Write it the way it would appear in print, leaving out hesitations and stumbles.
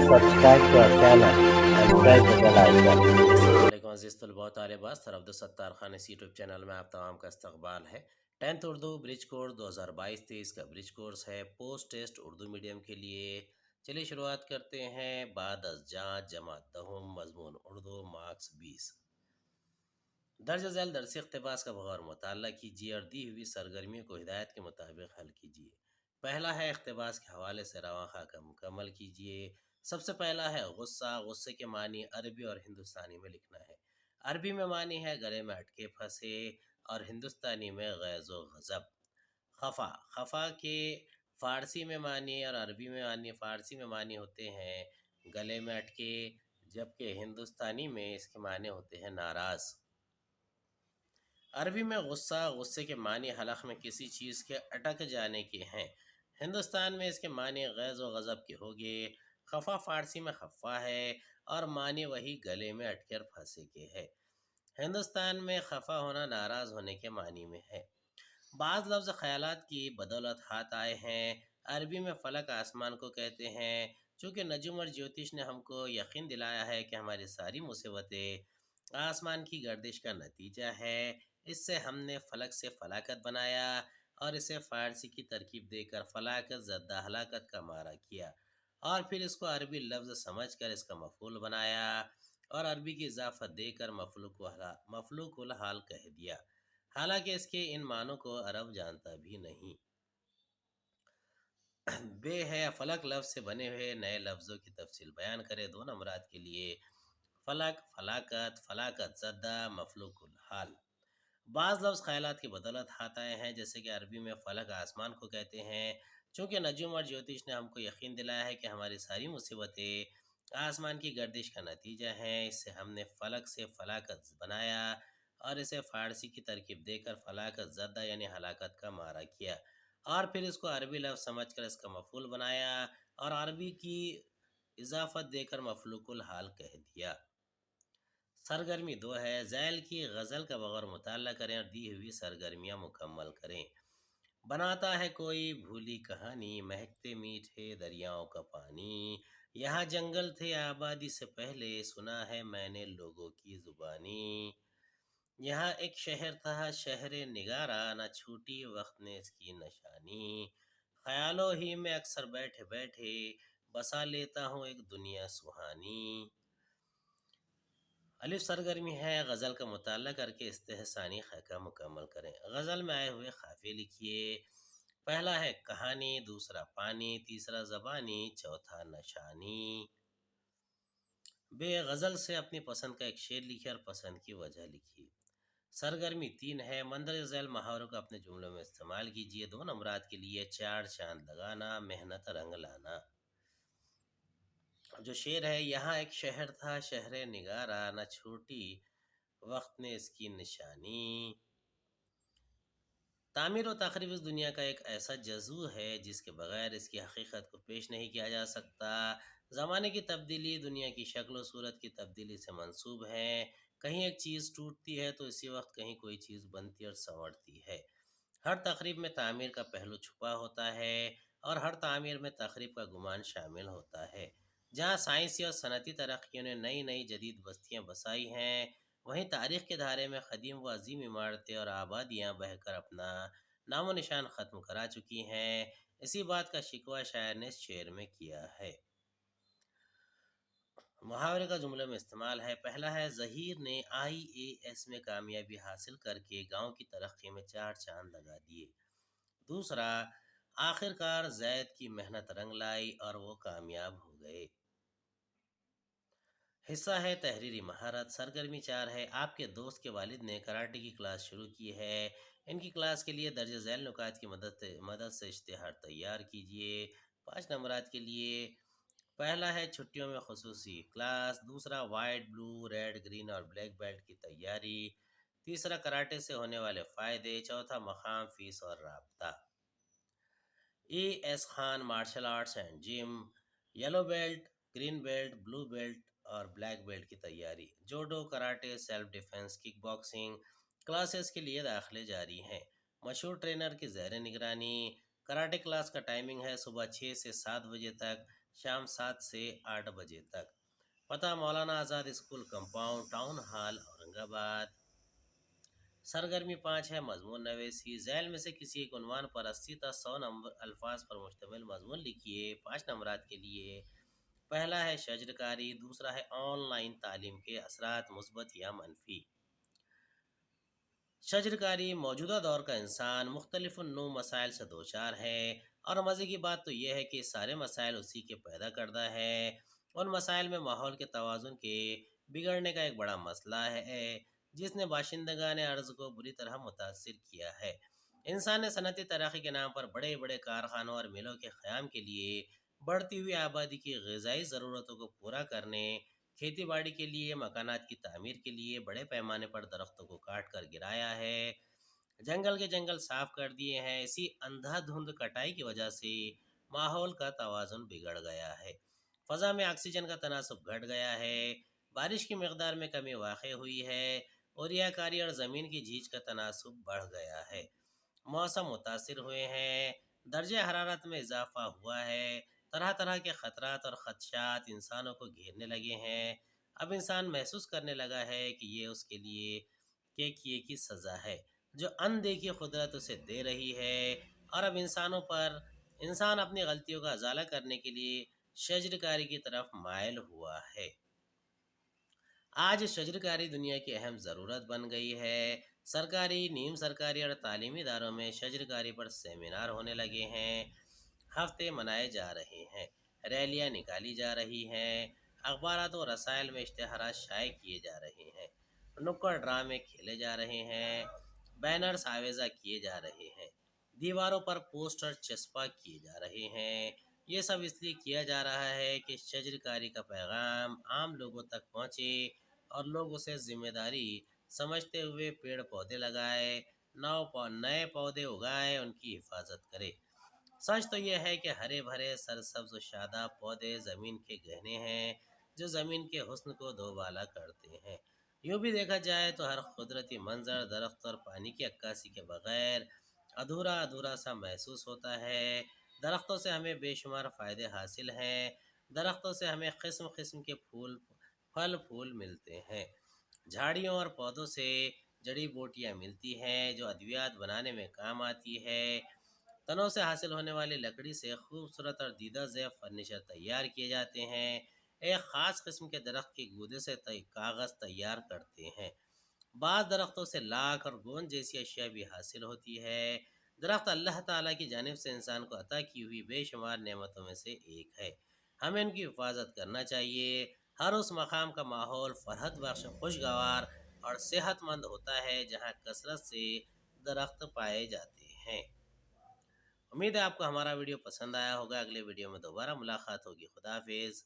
subscribe to our channel and press the bell icon. السلام عزیز طلباء و طالبات، سر عبدالستار خان اس یوٹیوب چینل میں آپ تمام کا استقبال ہے۔ 10th اردو برج کورس 2022-23 کا برج کورس ہے پوسٹ ٹیسٹ اردو میڈیم کے لیے۔ چلیے شروعات کرتے ہیں۔ بعد از جانچ جماعت دہم مضمون اردو مارکس 20۔ درج ذیل درسی اقتباس کا بغور مطالعہ کیجیے اور دی ہوئی سرگرمیوں کو ہدایت کے مطابق حل کیجیے۔ پہلا ہے اقتباس کے حوالے سے رواں خواہ کا مکمل کیجیے۔ سب سے پہلا ہے غصہ۔ غصے کے معنی عربی اور ہندوستانی میں لکھنا ہے۔ عربی میں معنی ہے گلے میں اٹکے پھنسے اور ہندوستانی میں غیظ و غضب۔ خفا۔ خفا کے فارسی میں معنی اور عربی میں معنی فارسی میں معنی ہوتے ہیں گلے میں اٹکے، جبکہ ہندوستانی میں اس کے معنی ہوتے ہیں ناراض۔ عربی میں غصہ۔ غصے کے معنی حلق میں کسی چیز کے اٹک جانے کے ہیں۔ ہندوستان میں اس کے معنی غیظ و غضب کے ہوگے۔ خفا فارسی میں خفا ہے اور معنی وہی گلے میں اٹ کر پھنسے کے ہے۔ ہندوستان میں خفا ہونا ناراض ہونے کے معنی میں ہے۔ بعض لفظ خیالات کی بدولت ہاتھ آئے ہیں۔ عربی میں فلک آسمان کو کہتے ہیں۔ چونکہ نجوم اور جیوتش نے ہم کو یقین دلایا ہے کہ ہماری ساری مصیبتیں آسمان کی گردش کا نتیجہ ہے، اس سے ہم نے فلک سے فلاکت بنایا اور اسے فارسی کی ترکیب دے کر فلاکت ضد ہلاکت کا معنی کیا، اور پھر اس کو عربی لفظ سمجھ کر اس کا مفعول بنایا اور عربی کی اضافت دے کر مفعول الحال کہہ دیا، حالانکہ اس کے ان معنوں کو عرب جانتا بھی نہیں۔ بے ہے فلک لفظ سے بنے ہوئے نئے لفظوں کی تفصیل بیان کرے۔ دو نمبرات کے لیے فلک، فلاکت، فلاکت زدہ، مفعول الحال۔ بعض لفظ خیالات کی بدولت ہاتھ آئے ہیں، جیسے کہ عربی میں فلک آسمان کو کہتے ہیں۔ چونکہ نجوم اور جیوتش نے ہم کو یقین دلایا ہے کہ ہماری ساری مصیبتیں آسمان کی گردش کا نتیجہ ہیں، اس سے ہم نے فلک سے فلاکت بنایا اور اسے فارسی کی ترکیب دے کر فلاکت زدہ یعنی ہلاکت کا معنی کیا، اور پھر اس کو عربی لفظ سمجھ کر اس کا مفعول بنایا اور عربی کی اضافت دے کر مفعول الحال کہہ دیا۔ سرگرمی 2 ہے۔ ذیل کی غزل کا بغور مطالعہ کریں اور دی ہوئی سرگرمیاں مکمل کریں۔ بناتا ہے کوئی بھولی کہانی، مہکتے میٹھے دریاؤں کا پانی، یہاں جنگل تھے آبادی سے پہلے، سنا ہے میں نے لوگوں کی زبانی، یہاں ایک شہر تھا شہر نگارا، نہ چھوٹی وقت نے اس کی نشانی، خیالوں ہی میں اکثر بیٹھے بیٹھے بسا لیتا ہوں ایک دنیا سہانی۔ الف سرگرمی ہے۔ غزل کا مطالعہ کر کے استحسانی خاکہ مکمل کریں۔ غزل میں آئے ہوئے قافیے لکھیے۔ پہلا ہے کہانی، دوسرا پانی، تیسرا زبانی، چوتھا نشانی۔ بے غزل سے اپنی پسند کا ایک شعر لکھیے اور پسند کی وجہ لکھیے۔ سرگرمی 3 ہے۔ مندرجہ ذیل محاوروں کو اپنے جملوں میں استعمال کیجیے۔ 2 نمبرات کے لیے چار چاند لگانا، محنت رنگ لانا۔ جو شعر ہے، یہاں ایک شہر تھا شہر نگارا، نہ چھوٹی وقت نے اس کی نشانی۔ تعمیر و تخریب اس دنیا کا ایک ایسا جزو ہے جس کے بغیر اس کی حقیقت کو پیش نہیں کیا جا سکتا۔ زمانے کی تبدیلی دنیا کی شکل و صورت کی تبدیلی سے منسوب ہے۔ کہیں ایک چیز ٹوٹتی ہے تو اسی وقت کہیں کوئی چیز بنتی اور سنورتی ہے۔ ہر تخریب میں تعمیر کا پہلو چھپا ہوتا ہے اور ہر تعمیر میں تخریب کا گمان شامل ہوتا ہے۔ جہاں سائنسی اور صنعتی ترقیوں نے نئی نئی جدید بستیاں بسائی ہیں، وہیں تاریخ کے دھارے میں قدیم و عظیم عمارتیں اور آبادیاں بہہ کر اپنا نام و نشان ختم کرا چکی ہیں۔ اسی بات کا شکوہ شاعر نے اس شعر میں کیا ہے۔ محاورے کا جملے میں استعمال ہے۔ پہلا ہے ظہیر نے IAS میں کامیابی حاصل کر کے گاؤں کی ترقی میں چار چاند لگا دیے۔ دوسرا، آخرکار زید کی محنت رنگ لائی اور وہ کامیاب ہو گئے۔ حصہ ہے تحریری مہارت۔ سرگرمی 4 ہے۔ آپ کے دوست کے والد نے کراٹے کی کلاس شروع کی ہے۔ ان کی کلاس کے لیے درج ذیل نکات کی مدد سے اشتہار تیار کیجیے۔ 5 نمبرات کے لیے پہلا ہے چھٹیوں میں خصوصی کلاس، دوسرا وائٹ، بلو، ریڈ، گرین اور بلیک بیلٹ کی تیاری، تیسرا کراٹے سے ہونے والے فائدے، چوتھا مقام، فیس اور رابطہ۔ AS Khan martial arts and gym, yellow belt, green belt, blue belt اور بلیک بیلٹ کی تیاری، judo, karate, self defence, kick boxing classes کے لیے داخلے جاری ہیں۔ مشہور ٹرینر کی زیر نگرانی۔ کراٹے کلاس کا ٹائمنگ ہے صبح 6 سے 7 بجے تک، شام 7 سے 8 بجے تک۔ پتہ Maulana Azad school compound, town hall, Aurangabad. سرگرمی 5 ہے مضمون نویسی۔ ذیل میں سے کسی ایک عنوان پر 80 تا 100 نمبر الفاظ پر مشتمل مضمون لکھیے 5 نمبرات کے لیے۔ پہلا ہے شجر کاری، دوسرا ہے آن لائن تعلیم کے اثرات مثبت یا منفی۔ شجر کاری، موجودہ دور کا انسان مختلف النوع مسائل سے دوچار ہے، اور مزے کی بات تو یہ ہے کہ سارے مسائل اسی کے پیدا کردہ ہے۔ ان مسائل میں ماحول کے توازن کے بگڑنے کا ایک بڑا مسئلہ ہے جس نے باشندگان ارض کو بری طرح متاثر کیا ہے۔ انسان نے صنعتی ترقی کے نام پر بڑے بڑے کارخانوں اور ملوں کے قیام کے لیے بڑھتی ہوئی آبادی کی غذائی ضرورتوں کو پورا کرنے، کھیتی باڑی کے لیے، مکانات کی تعمیر کے لیے بڑے پیمانے پر درختوں کو کاٹ کر گرایا ہے، جنگل کے جنگل صاف کر دیے ہیں۔ اسی اندھا دھند کٹائی کی وجہ سے ماحول کا توازن بگڑ گیا ہے، فضا میں آکسیجن کا تناسب گھٹ گیا ہے، بارش کی مقدار میں کمی واقع ہوئی ہے، اور ریاح کاری اور زمین کی جھیج کا تناسب بڑھ گیا ہے۔ موسم متاثر ہوئے ہیں، درجہ حرارت میں اضافہ ہوا ہے، طرح طرح کے خطرات اور خدشات انسانوں کو گھیرنے لگے ہیں۔ اب انسان محسوس کرنے لگا ہے کہ یہ اس کے لیے کیے کی سزا ہے جو اندیکھی قدرت اسے دے رہی ہے، اور اب انسان اپنی غلطیوں کا ازالہ کرنے کے لیے شجرکاری کی طرف مائل ہوا ہے۔ آج شجرکاری دنیا کی اہم ضرورت بن گئی ہے۔ سرکاری، نیم سرکاری اور تعلیمی اداروں میں شجرکاری پر سیمینار ہونے لگے ہیں، ہفتے منائے جا رہے ہیں، ریلیاں نکالی جا رہی ہیں، اخبارات و رسائل میں اشتہارات شائع کیے جا رہے ہیں، نکڑ ڈرامے کھیلے جا رہے ہیں، بینرز آویزہ کیے جا رہے ہیں، دیواروں پر پوسٹر چسپاں کیے جا رہے ہیں۔ یہ سب اس لیے کیا جا رہا ہے کہ شجرکاری کا پیغام عام لوگوں تک پہنچے اور لوگ اسے ذمہ داری سمجھتے ہوئے پیڑ پودے لگائے، نئے پودے اگائے، ان کی حفاظت کرے۔ سچ تو یہ ہے کہ ہرے بھرے سرسبز و شاداب پودے زمین کے گہنے ہیں جو زمین کے حسن کو دوبالا کرتے ہیں۔ یوں بھی دیکھا جائے تو ہر قدرتی منظر درخت اور پانی کی عکاسی کے بغیر ادھورا سا محسوس ہوتا ہے۔ درختوں سے ہمیں بے شمار فائدے حاصل ہیں، درختوں سے ہمیں قسم قسم کے پھل پھول ملتے ہیں، جھاڑیوں اور پودوں سے جڑی بوٹیاں ملتی ہیں جو ادویات بنانے میں کام آتی ہے، تنوں سے حاصل ہونے والی لکڑی سے خوبصورت اور دیدہ زیب فرنیچر تیار کیے جاتے ہیں، ایک خاص قسم کے درخت کے گودے سے کاغذ تیار کرتے ہیں، بعض درختوں سے لاکھ اور گوند جیسی اشیاء بھی حاصل ہوتی ہے۔ درخت اللہ تعالیٰ کی جانب سے انسان کو عطا کی ہوئی بے شمار نعمتوں میں سے ایک ہے، ہمیں ان کی حفاظت کرنا چاہیے۔ ہر اس مقام کا ماحول فرحت بخش، خوشگوار اور صحت مند ہوتا ہے جہاں کثرت سے درخت پائے جاتے ہیں۔ امید ہے آپ کو ہمارا ویڈیو پسند آیا ہوگا، اگلے ویڈیو میں دوبارہ ملاقات ہوگی۔ خدا حافظ۔